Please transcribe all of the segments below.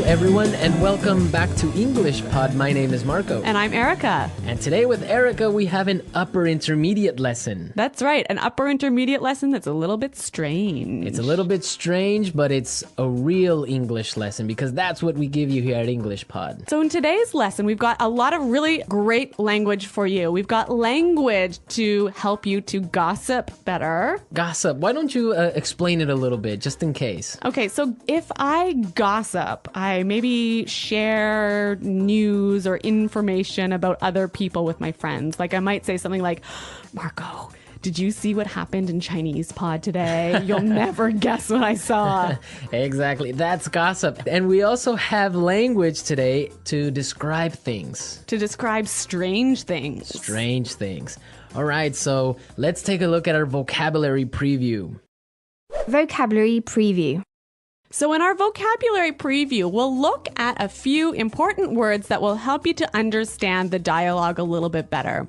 everyone, and welcome back to English Pod. My name is Marco. And I'm Erica. And today with Erica, we have an upper intermediate lesson. That's right, an upper intermediate lesson that's a little bit strange. It's a little bit strange, but it's a real English lesson because that's what we give you here at English Pod. So in today's lesson, we've got a lot of really great language for you. We've got language to help you to gossip better. Gossip. Why don't you explain it a little bit, just in case? Okay, so if I gossip, I maybe share news or information about other people with my friends. Like I might say something like, Marco, did you see what happened in Chinese pod today? You'll never guess what I saw. Exactly. That's gossip. And we also have language today to describe things. To describe strange things. Strange things. All right, so let's take a look at our vocabulary preview. Vocabulary preview. So in our vocabulary preview, we'll look at a few important words that will help you to understand the dialogue a little bit better.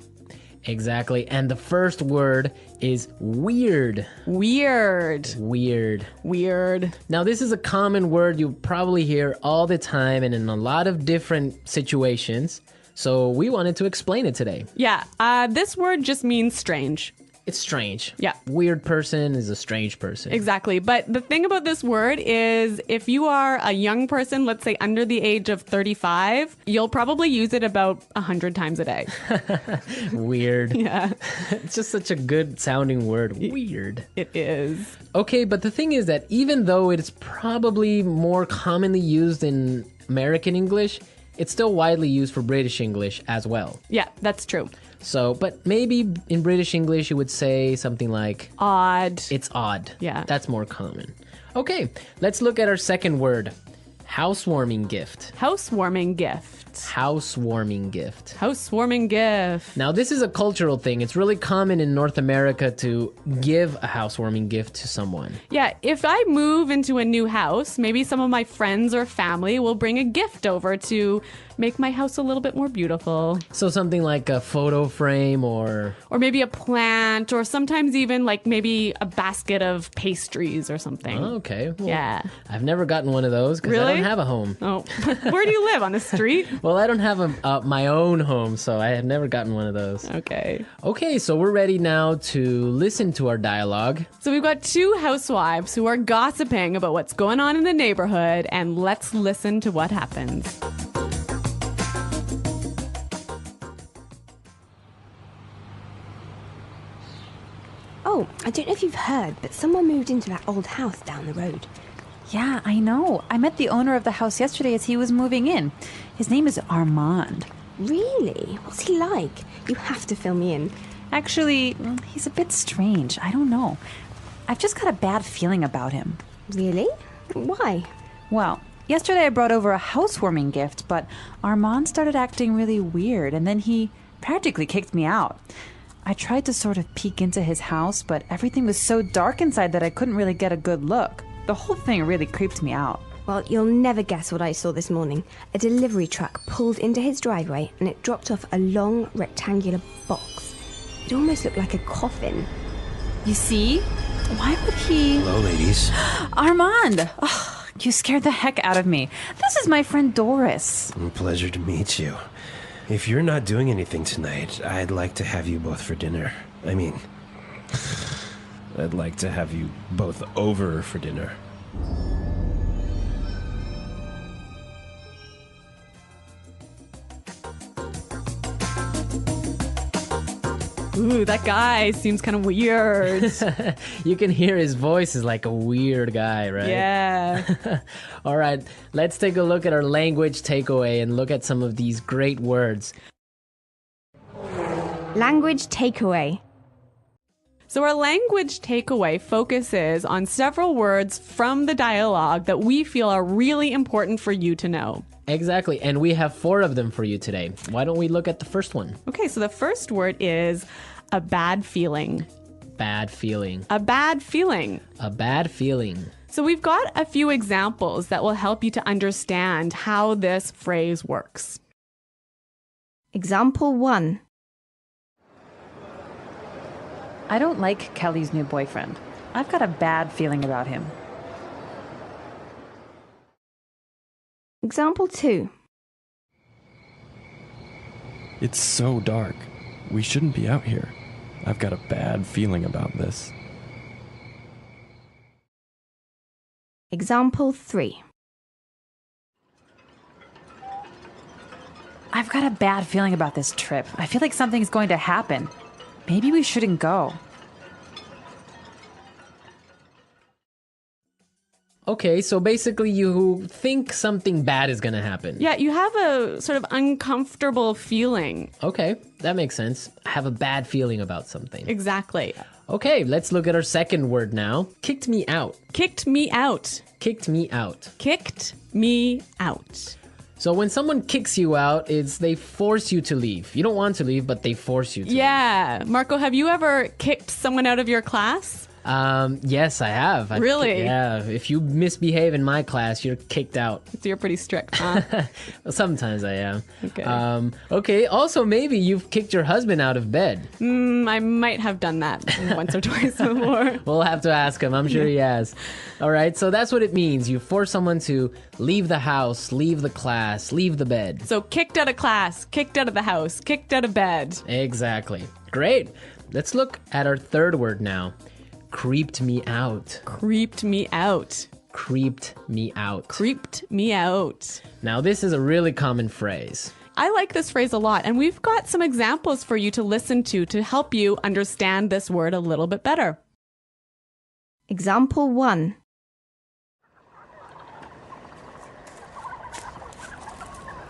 Exactly. And the first word is weird. Weird. Weird. Weird. Now, this is a common word you probably hear all the time and in a lot of different situations. So we wanted to explain it today. Yeah, this word just means strange. It's strange. Yeah. Weird person is a strange person. Exactly. But the thing about this word is if you are a young person, let's say under the age of 35, you'll probably use it about 100 times a day. Weird. Yeah. It's just such a good sounding word. Weird. It is. Okay, but the thing is that even though it's probably more commonly used in American English, it's still widely used for British English as well. Yeah, that's true. So, but maybe in British English you would say something like Odd. it's odd. Yeah. That's more common. Okay, let's look at our second word. Housewarming gift. Housewarming gift. Housewarming gift. Housewarming gift. Now, this is a cultural thing. It's really common in North America to give a housewarming gift to someone. Yeah, if I move into a new house, maybe some of my friends or family will bring a gift over to make my house a little bit more beautiful. So something like a photo frame or maybe a plant, or sometimes even like maybe a basket of pastries or something. Oh, okay. Well, Yeah. I've never gotten one of those because I Really? don't have a home. Oh, where do you live? On the street? Well, I don't have my own home, so I have never gotten one of those. Okay. Okay, so we're ready now to listen to our dialogue. So we've got two housewives who are gossiping about what's going on in the neighborhood, and let's listen to what happens. Oh, I don't know if you've heard, but someone moved into that old house down the road. Yeah, I know. I met the owner of the house yesterday as he was moving in. His name is Armand. Really? What's he like? You have to fill me in. Actually, he's a bit strange. I don't know. I've just got a bad feeling about him. Really? Why? Well, yesterday I brought over a housewarming gift, but Armand started acting really weird, and then he practically kicked me out. I tried to sort of peek into his house, but everything was so dark inside that I couldn't really get a good look. The whole thing really creeped me out. Well, you'll never guess what I saw this morning. A delivery truck pulled into his driveway and it dropped off a long rectangular box. It almost looked like a coffin. You see? Why would he... Hello, ladies. Armand! Oh, you scared the heck out of me. This is my friend Doris. Pleasure to meet you. If you're not doing anything tonight, I'd like to have you both for dinner. I mean, I'd like to have you both over for dinner. Ooh, that guy seems kind of weird. You can hear his voice is like a weird guy, right? Yeah. All right, let's take a look at our language takeaway and look at some of these great words. Language takeaway. So our language takeaway focuses on several words from the dialogue that we feel are really important for you to know. Exactly, and we have 4 of them for you today. Why don't we look at the first one? Okay, so the first word is a bad feeling. Bad feeling. A bad feeling. A bad feeling. So we've got a few examples that will help you to understand how this phrase works. Example 1. I don't like Kelly's new boyfriend. I've got a bad feeling about him. Example 2. It's so dark. We shouldn't be out here. I've got a bad feeling about this. Example 3. I've got a bad feeling about this trip. I feel like something's going to happen. Maybe we shouldn't go. Okay, so basically you think something bad is going to happen. Yeah, you have a sort of uncomfortable feeling. Okay, that makes sense. I have a bad feeling about something. Exactly. Okay, let's look at our second word now. Kicked me out. Kicked me out. Kicked me out. Kicked me out. So when someone kicks you out, it's they force you to leave. You don't want to leave, but they force you to Yeah. Marco, have you ever kicked someone out of your class? leave. Yes, I have. Really? Yeah. If you misbehave in my class, you're kicked out. So you're pretty strict, huh? Well, sometimes I am. Okay. Okay, also maybe you've kicked your husband out of bed. I might have done that once or twice before. We'll have to ask him. I'm sure he has. All right, so that's what it means. You force someone to leave the house, leave the class, leave the bed. So kicked out of class, kicked out of the house, kicked out of bed. Exactly. Great. Let's look at our third word now. Creeped me out. Creeped me out. Creeped me out. Creeped me out. Now, this is a really common phrase. I like this phrase a lot, and we've got some examples for you to listen to help you understand this word a little bit better. Example 1.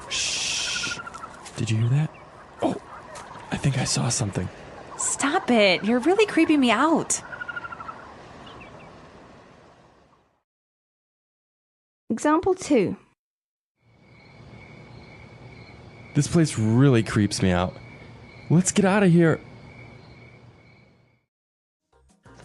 Shh. Did you hear that? Oh, I think I saw something. Stop it. You're really creeping me out. Example 2. This place really creeps me out. Let's get out of here.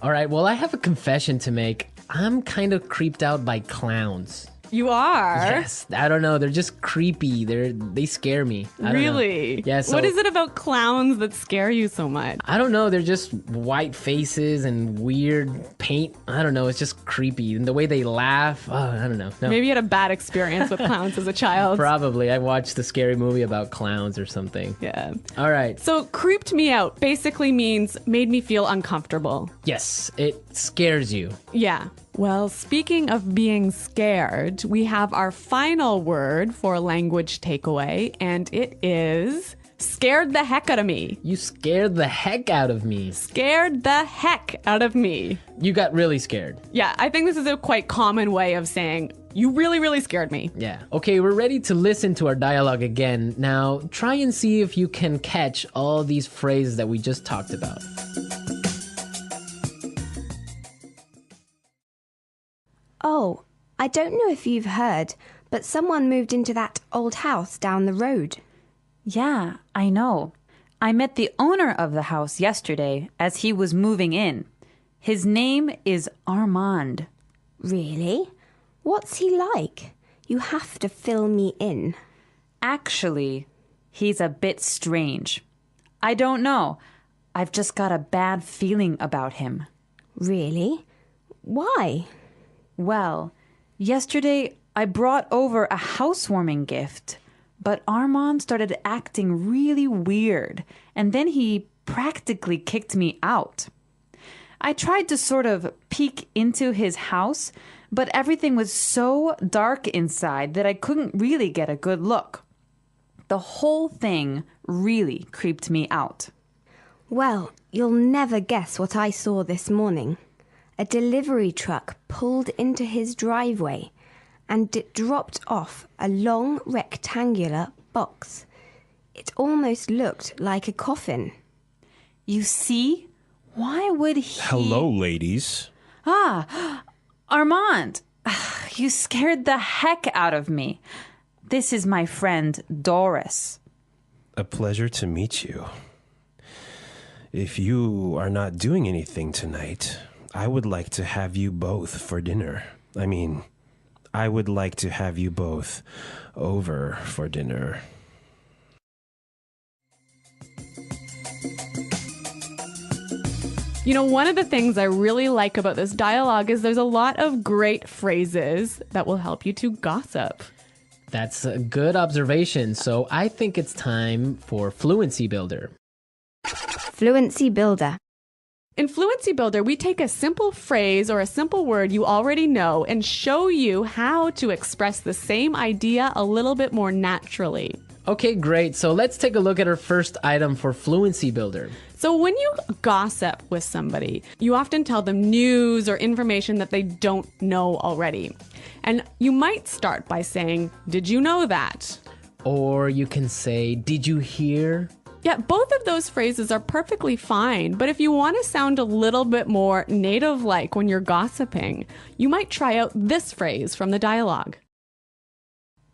All right, well, I have a confession to make. I'm kind of creeped out by clowns. You are? Yes, I don't know. They're just creepy. They scare me. I don't know. Really? Yeah. So, what is it about clowns that scare you so much? I don't know. They're just white faces and weird paint. I don't know. It's just creepy. And the way they laugh. Oh, I don't know. No. Maybe you had a bad experience with clowns as a child. Probably. I watched a scary movie about clowns or something. Yeah. All right. So creeped me out basically means made me feel uncomfortable. Yes, it scares you. Yeah. Well, speaking of being scared, we have our final word for language takeaway, and it is scared the heck out of me. You scared the heck out of me. Scared the heck out of me. You got really scared. Yeah, I think this is a quite common way of saying, you really, really scared me. Yeah. Okay, we're ready to listen to our dialogue again. Now, try and see if you can catch all these phrases that we just talked about. Oh, I don't know if you've heard, but someone moved into that old house down the road. Yeah, I know. I met the owner of the house yesterday as he was moving in. His name is Armand. Really? What's he like? You have to fill me in. Actually, he's a bit strange. I don't know. I've just got a bad feeling about him. Really? Why? Well, yesterday I brought over a housewarming gift, but Armand started acting really weird, and then he practically kicked me out. I tried to sort of peek into his house, but everything was so dark inside that I couldn't really get a good look. The whole thing really creeped me out. Well, you'll never guess what I saw this morning. A delivery truck pulled into his driveway and it dropped off a long rectangular box. It almost looked like a coffin. You see? Why would he... Hello, ladies. Armand, you scared the heck out of me. This is my friend Doris. A pleasure to meet you. If you are not doing anything tonight, I would like to have you both for dinner. I would like to have you both over for dinner. You know, one of the things I really like about this dialogue is there's a lot of great phrases that will help you to gossip. That's a good observation. So I think it's time for Fluency Builder. Fluency Builder. In Fluency Builder, we take a simple phrase or a simple word you already know and show you how to express the same idea a little bit more naturally. Okay, great. So let's take a look at our first item for Fluency Builder. So when you gossip with somebody, you often tell them news or information that they don't know already. And you might start by saying, "Did you know that?" Or you can say, "Did you hear?" Yeah, both of those phrases are perfectly fine, but if you want to sound a little bit more native-like when you're gossiping, you might try out this phrase from the dialogue.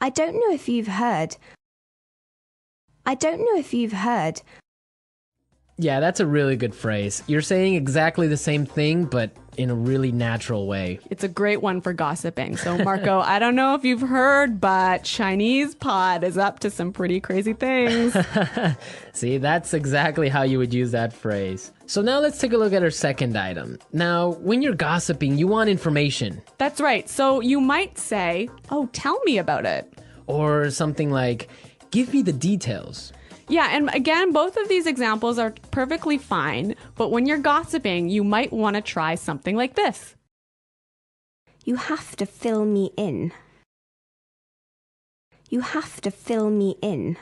I don't know if you've heard. Yeah, that's a really good phrase. You're saying exactly the same thing, but in a really natural way. It's a great one for gossiping. So, Marco, I don't know if you've heard, but Chinese pod is up to some pretty crazy things. See, that's exactly how you would use that phrase. So now let's take a look at our second item. Now, when you're gossiping, you want information. That's right. So you might say, "Oh, tell me about it." Or something like, "Give me the details." Yeah, and again, both of these examples are perfectly fine, but when you're gossiping, you might want to try something like this. You have to fill me in. You have to fill me in.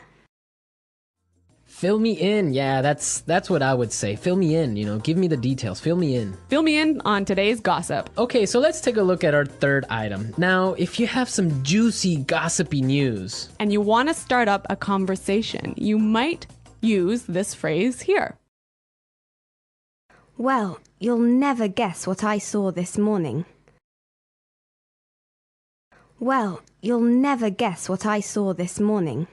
Fill me in. Yeah, that's what I would say. Fill me in, give me the details. Fill me in. Fill me in on today's gossip. Okay, so let's take a look at our third item. Now, if you have some juicy, gossipy news, And you want to start up a conversation, you might use this phrase here. Well, you'll never guess what I saw this morning. Well, you'll never guess what I saw this morning.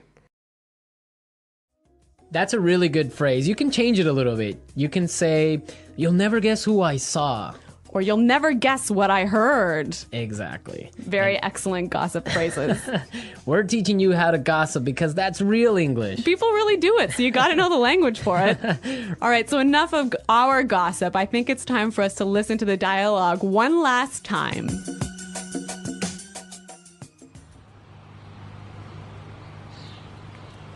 that's a really good phrase. You can change it a little bit. You can say, "You'll never guess who I saw." Or "You'll never guess what I heard." Exactly. Very excellent gossip phrases. We're teaching you how to gossip because that's real English. People really do it, so you got to know the language for it. All right, so enough of our gossip. I think it's time for us to listen to the dialogue one last time.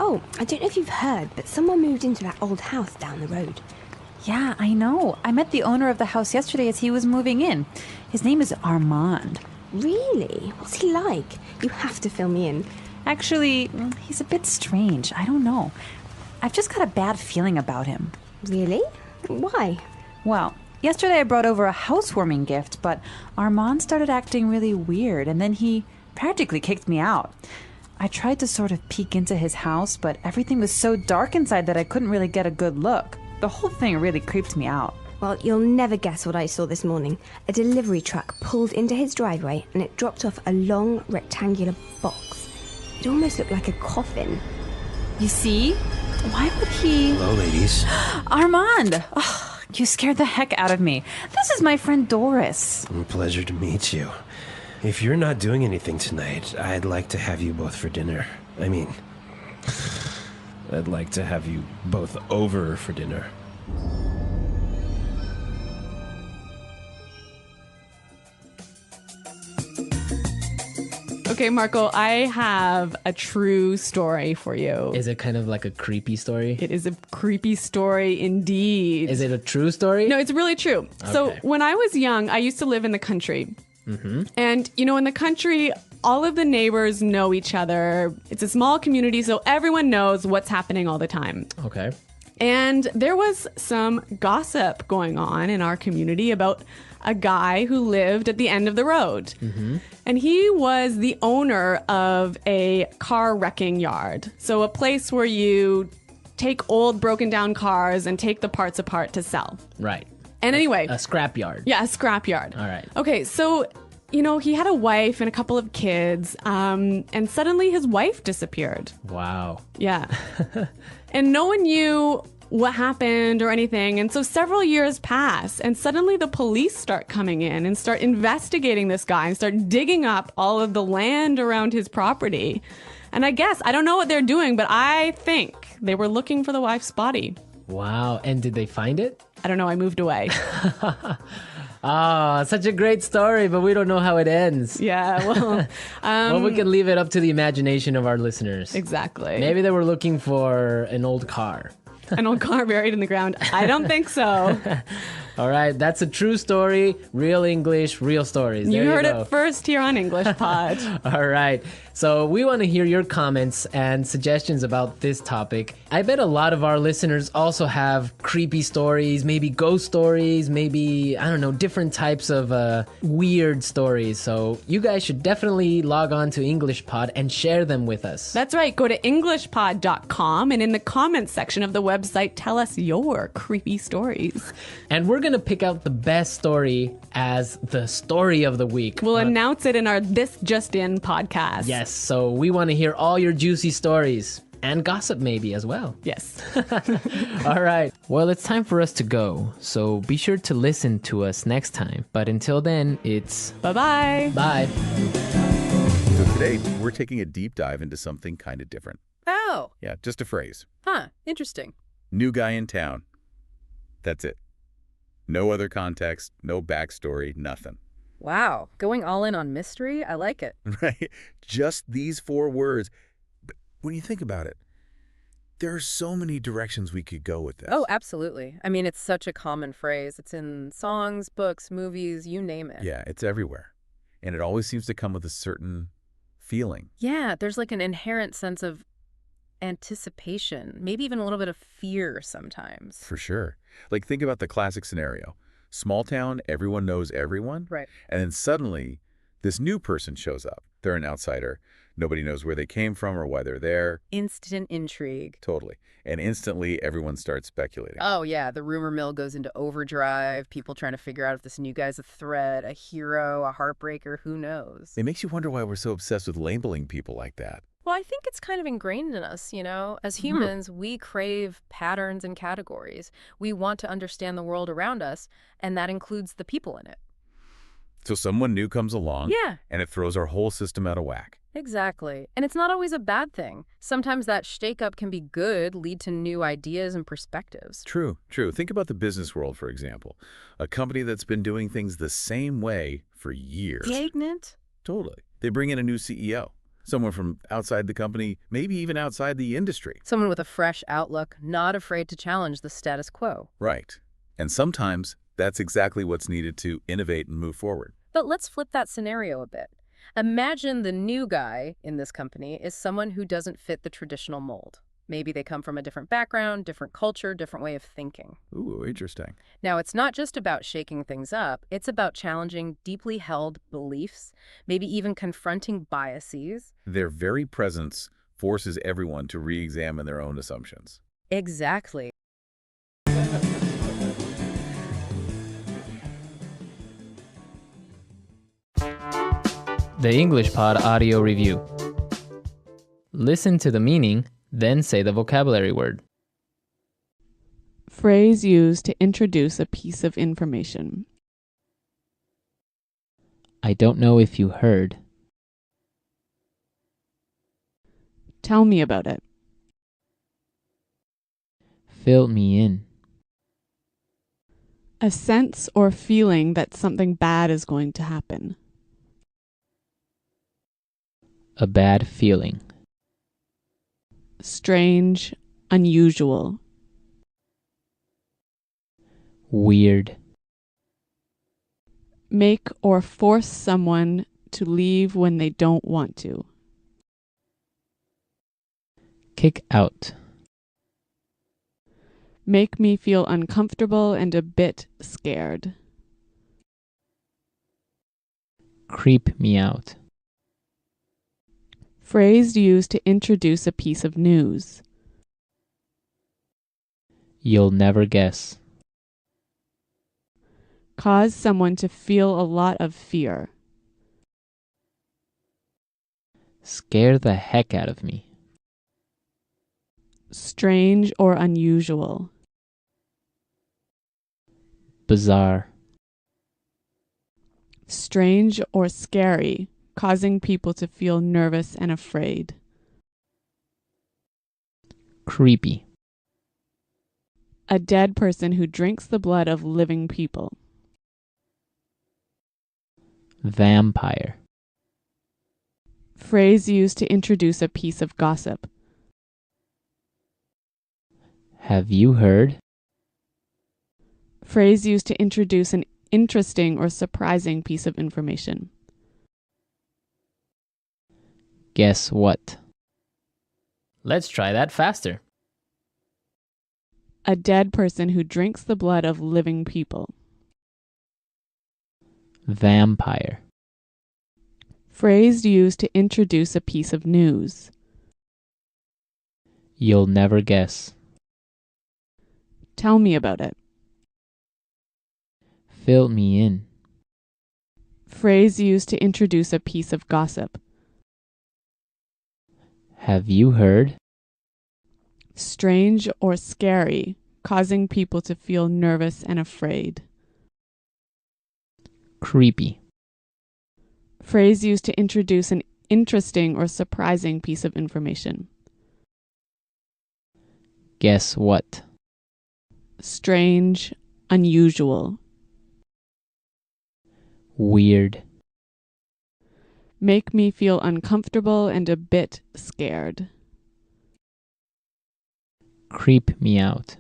Oh, I don't know if you've heard, but someone moved into that old house down the road. Yeah, I know. I met the owner of the house yesterday as he was moving in. His name is Armand. Really? What's he like? You have to fill me in. Actually, he's a bit strange. I don't know. I've just got a bad feeling about him. Really? Why? Well, yesterday I brought over a housewarming gift, but Armand started acting really weird, and then he practically kicked me out. I tried to sort of peek into his house, but everything was so dark inside that I couldn't really get a good look. The whole thing really creeped me out. Well, you'll never guess what I saw this morning. A delivery truck pulled into his driveway and it dropped off a long rectangular box. It almost looked like a coffin. You see? Why would he... Hello, ladies. Armand! Oh, you scared the heck out of me. This is my friend Doris. Pleasure to meet you. If you're not doing anything tonight, I'd like to have you both for dinner. I mean, I'd like to have you both over for dinner. Okay, Marco, I have a true story for you. Is it kind of like a creepy story? It is a creepy story indeed. Is it a true story? No, it's really true. So Okay. when I was young, I used to live in the country. And, in the country, all of the neighbors know each other. It's a small community, so everyone knows what's happening all the time. Okay. And there was some gossip going on in our community about a guy who lived at the end of the road. And he was the owner of a car wrecking yard. So a place where you take old broken down cars and take the parts apart to sell. Right. And anyway, A scrapyard. yeah, a scrapyard. All right. Okay, so, he had a wife and a couple of kids, and suddenly his wife disappeared. Wow. Yeah. And no one knew what happened or anything. And so several years pass, and suddenly the police start coming in and start investigating this guy and start digging up all of the land around his property. And I don't know what they're doing, but I think they were looking for the wife's body. Wow. And did they find it? I don't know, I moved away. Ah, such a great story, but we don't know how it ends. Yeah, well, Well, we can leave it up to the imagination of our listeners. exactly. Maybe they were looking for an old car. An old car buried in the ground. I don't think so. All right, that's a true story. Real English, real stories. You There heard go. it first here on English Pod. All right. So we want to hear your comments and suggestions about this topic. I bet a lot of our listeners also have creepy stories, maybe ghost stories, maybe, I don't know, different types of weird stories. So you guys should definitely log on to English Pod and share them with us. That's right. Go to englishpod.com and in the comments section of the website, tell us your creepy stories. And we're going to pick out the best story as the story of the week. We'll announce it in our This Just In podcast. Yes, so we want to hear all your juicy stories and gossip maybe as well. Yes. All right. Well, it's time for us to go. So be sure to listen to us next time. But until then, it's Bye-bye. bye. So today, we're taking a deep dive into something kind of different. Oh, Yeah, just a phrase. huh, interesting. New guy in town. That's it. No other context, no backstory, nothing. Wow, going all in on mystery? I like it. Right? Just these 4 words. But when you think about it, there are so many directions we could go with this. Oh, absolutely. I mean, it's such a common phrase. It's in songs, books, movies, you name it. Yeah, it's everywhere. And it always seems to come with a certain feeling. Yeah, there's like an inherent sense of anticipation, maybe even a little bit of fear sometimes. For sure. Like, think about the classic scenario. Small town, everyone knows everyone. Right. And then suddenly, this new person shows up. They're an outsider. Nobody knows where they came from or why they're there. Instant intrigue. Totally. And instantly, everyone starts speculating. Oh, yeah, the rumor mill goes into overdrive, people trying to figure out if this new guy's a threat, a hero, a heartbreaker, who knows? It makes you wonder why we're so obsessed with labeling people like that. Well, I think it's kind of ingrained in us, you know? As humans, we crave patterns and categories. We want to understand the world around us, and that includes the people in it. So someone new comes along, Yeah, and it throws our whole system out of whack. exactly. And it's not always a bad thing. Sometimes that shake-up can be good, lead to new ideas and perspectives. True, true. Think about the business world, for example. A company that's been doing things the same way for years. Stagnant? Totally. They bring in a new CEO. Someone from outside the company, maybe even outside the industry. Someone with a fresh outlook, not afraid to challenge the status quo. Right. And sometimes that's exactly what's needed to innovate and move forward. But let's flip that scenario a bit. Imagine the new guy in this company is someone who doesn't fit the traditional mold. Maybe they come from a different background, different culture, different way of thinking. Ooh, interesting. Now, it's not just about shaking things up. It's about challenging deeply held beliefs, maybe even confronting biases. Their very presence forces everyone to re-examine their own assumptions. Exactly. The English Pod Audio Review. Listen to the meaning, then say the vocabulary word. Phrase used to introduce a piece of information. I don't know if you heard. Tell me about it. Fill me in. A sense or feeling that something bad is going to happen. A bad feeling. Strange, unusual. Weird. Make or force someone to leave when they don't want to. Kick out. Make me feel uncomfortable and a bit scared. Creep me out. Phrase used to introduce a piece of news. You'll never guess. Cause someone to feel a lot of fear. Scare the heck out of me. Strange or unusual. Bizarre. Strange or scary, causing people to feel nervous and afraid. Creepy. A dead person who drinks the blood of living people. Vampire. Phrase used to introduce a piece of gossip. Have you heard? Phrase used to introduce an interesting or surprising piece of information. Guess what? Let's try that faster. A dead person who drinks the blood of living people. Vampire. Phrase used to introduce a piece of news. You'll never guess. Tell me about it. Fill me in. Phrase used to introduce a piece of gossip. Have you heard? Strange or scary, causing people to feel nervous and afraid. Creepy. Phrase used to introduce an interesting or surprising piece of information. Guess what? Strange, unusual. Weird. Make me feel uncomfortable and a bit scared. Creep me out.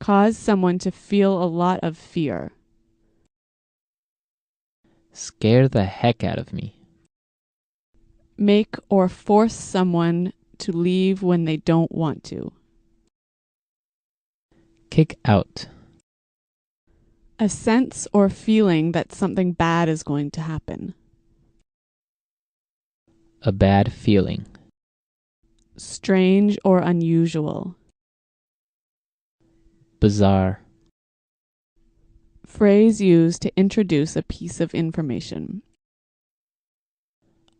Cause someone to feel a lot of fear. Scare the heck out of me. Make or force someone to leave when they don't want to. Kick out. A sense or feeling that something bad is going to happen. A bad feeling. Strange or unusual. Bizarre. Phrase used to introduce a piece of information.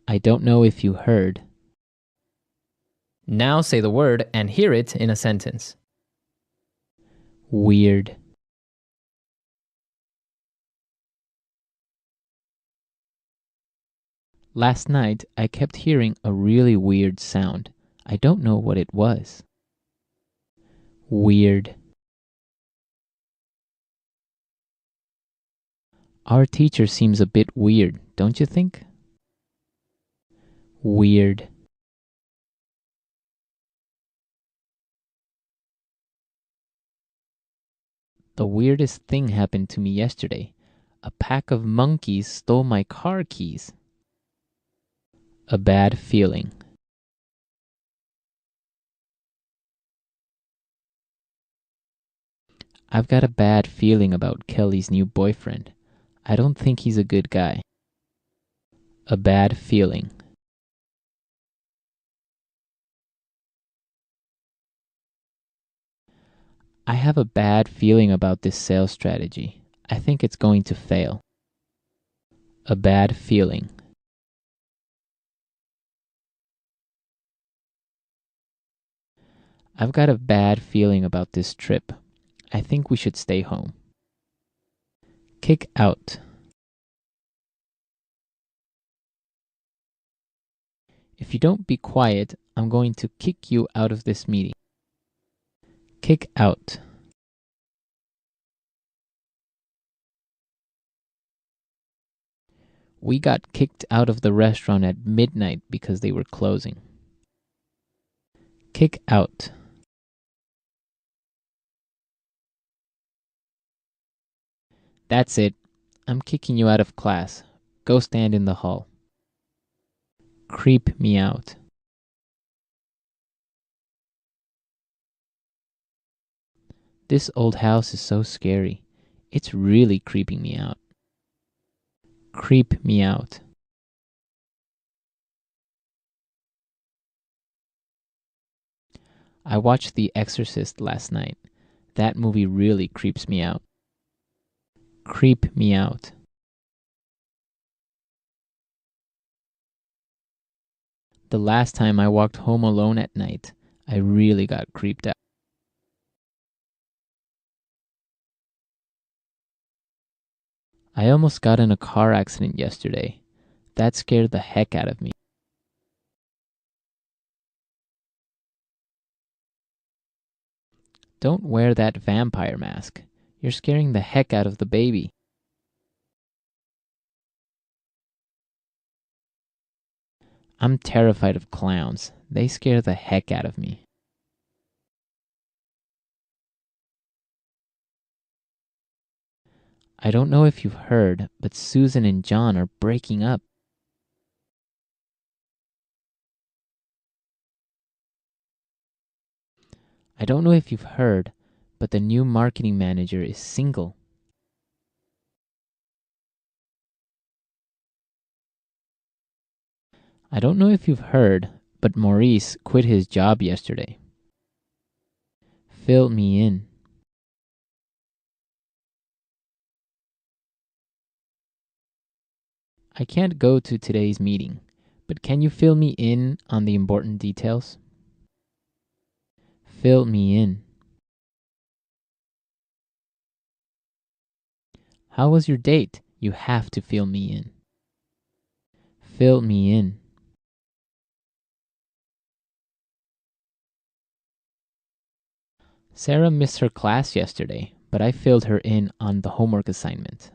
I don't know if you heard. Now say the word and hear it in a sentence. Weird. Last night, I kept hearing a really weird sound. I don't know what it was. Weird. Our teacher seems a bit weird, don't you think? Weird. The weirdest thing happened to me yesterday. A pack of monkeys stole my car keys. A bad feeling. I've got a bad feeling about Kelly's new boyfriend. I don't think he's a good guy. A bad feeling. I have a bad feeling about this sales strategy. I think it's going to fail. A bad feeling. I've got a bad feeling about this trip. I think we should stay home. Kick out. If you don't be quiet, I'm going to kick you out of this meeting. Kick out. We got kicked out of the restaurant at midnight because they were closing. Kick out. That's it. I'm kicking you out of class. Go stand in the hall. Creep me out. This old house is so scary. It's really creeping me out. Creep me out. I watched The Exorcist last night. That movie really creeps me out. Creep me out. The last time I walked home alone at night, I really got creeped out. I almost got in a car accident yesterday. That scared the heck out of me. Don't wear that vampire mask. You're scaring the heck out of the baby. I'm terrified of clowns. They scare the heck out of me. I don't know if you've heard, but Susan and John are breaking up. I don't know if you've heard, but the new marketing manager is single. I don't know if you've heard, but Maurice quit his job yesterday. Fill me in. I can't go to today's meeting, but can you fill me in on the important details? Fill me in. How was your date? You have to fill me in. Fill me in. Sarah missed her class yesterday, but I filled her in on the homework assignment.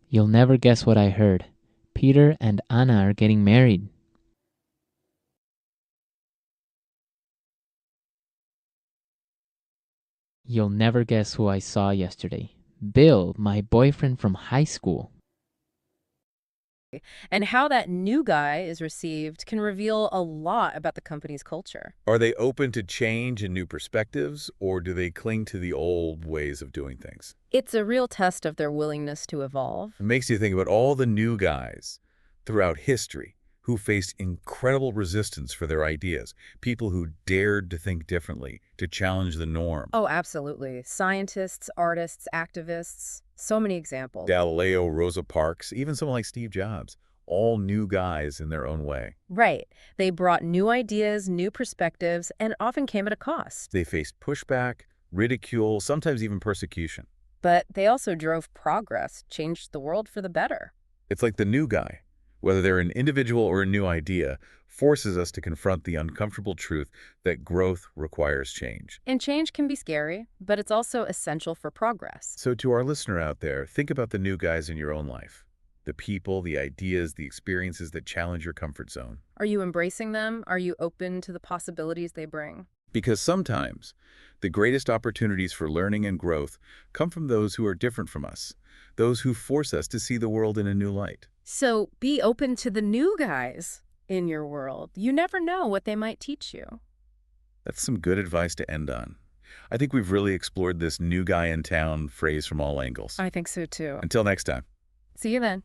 You'll never guess what I heard. Peter and Anna are getting married. You'll never guess who I saw yesterday. Bill, my boyfriend from high school. And how that new guy is received can reveal a lot about the company's culture. Are they open to change and new perspectives, or do they cling to the old ways of doing things? It's a real test of their willingness to evolve. It makes you think about all the new guys throughout history who faced incredible resistance for their ideas, people who dared to think differently, to challenge the norm. Oh, absolutely. Scientists, artists, activists, so many examples. Galileo, Rosa Parks, even someone like Steve Jobs, all new guys in their own way. Right. They brought new ideas, new perspectives, and often came at a cost. They faced pushback, ridicule, sometimes even persecution. But they also drove progress, changed the world for the better. It's like the new guy, whether they're an individual or a new idea, forces us to confront the uncomfortable truth that growth requires change. And change can be scary, but it's also essential for progress. So to our listener out there, think about the new guys in your own life. The people, the ideas, the experiences that challenge your comfort zone. Are you embracing them? Are you open to the possibilities they bring? Because sometimes the greatest opportunities for learning and growth come from those who are different from us, those who force us to see the world in a new light. So be open to the new guys in your world. You never know what they might teach you. That's some good advice to end on. I think we've really explored this new guy in town phrase from all angles. I think so too. Until next time. See you then.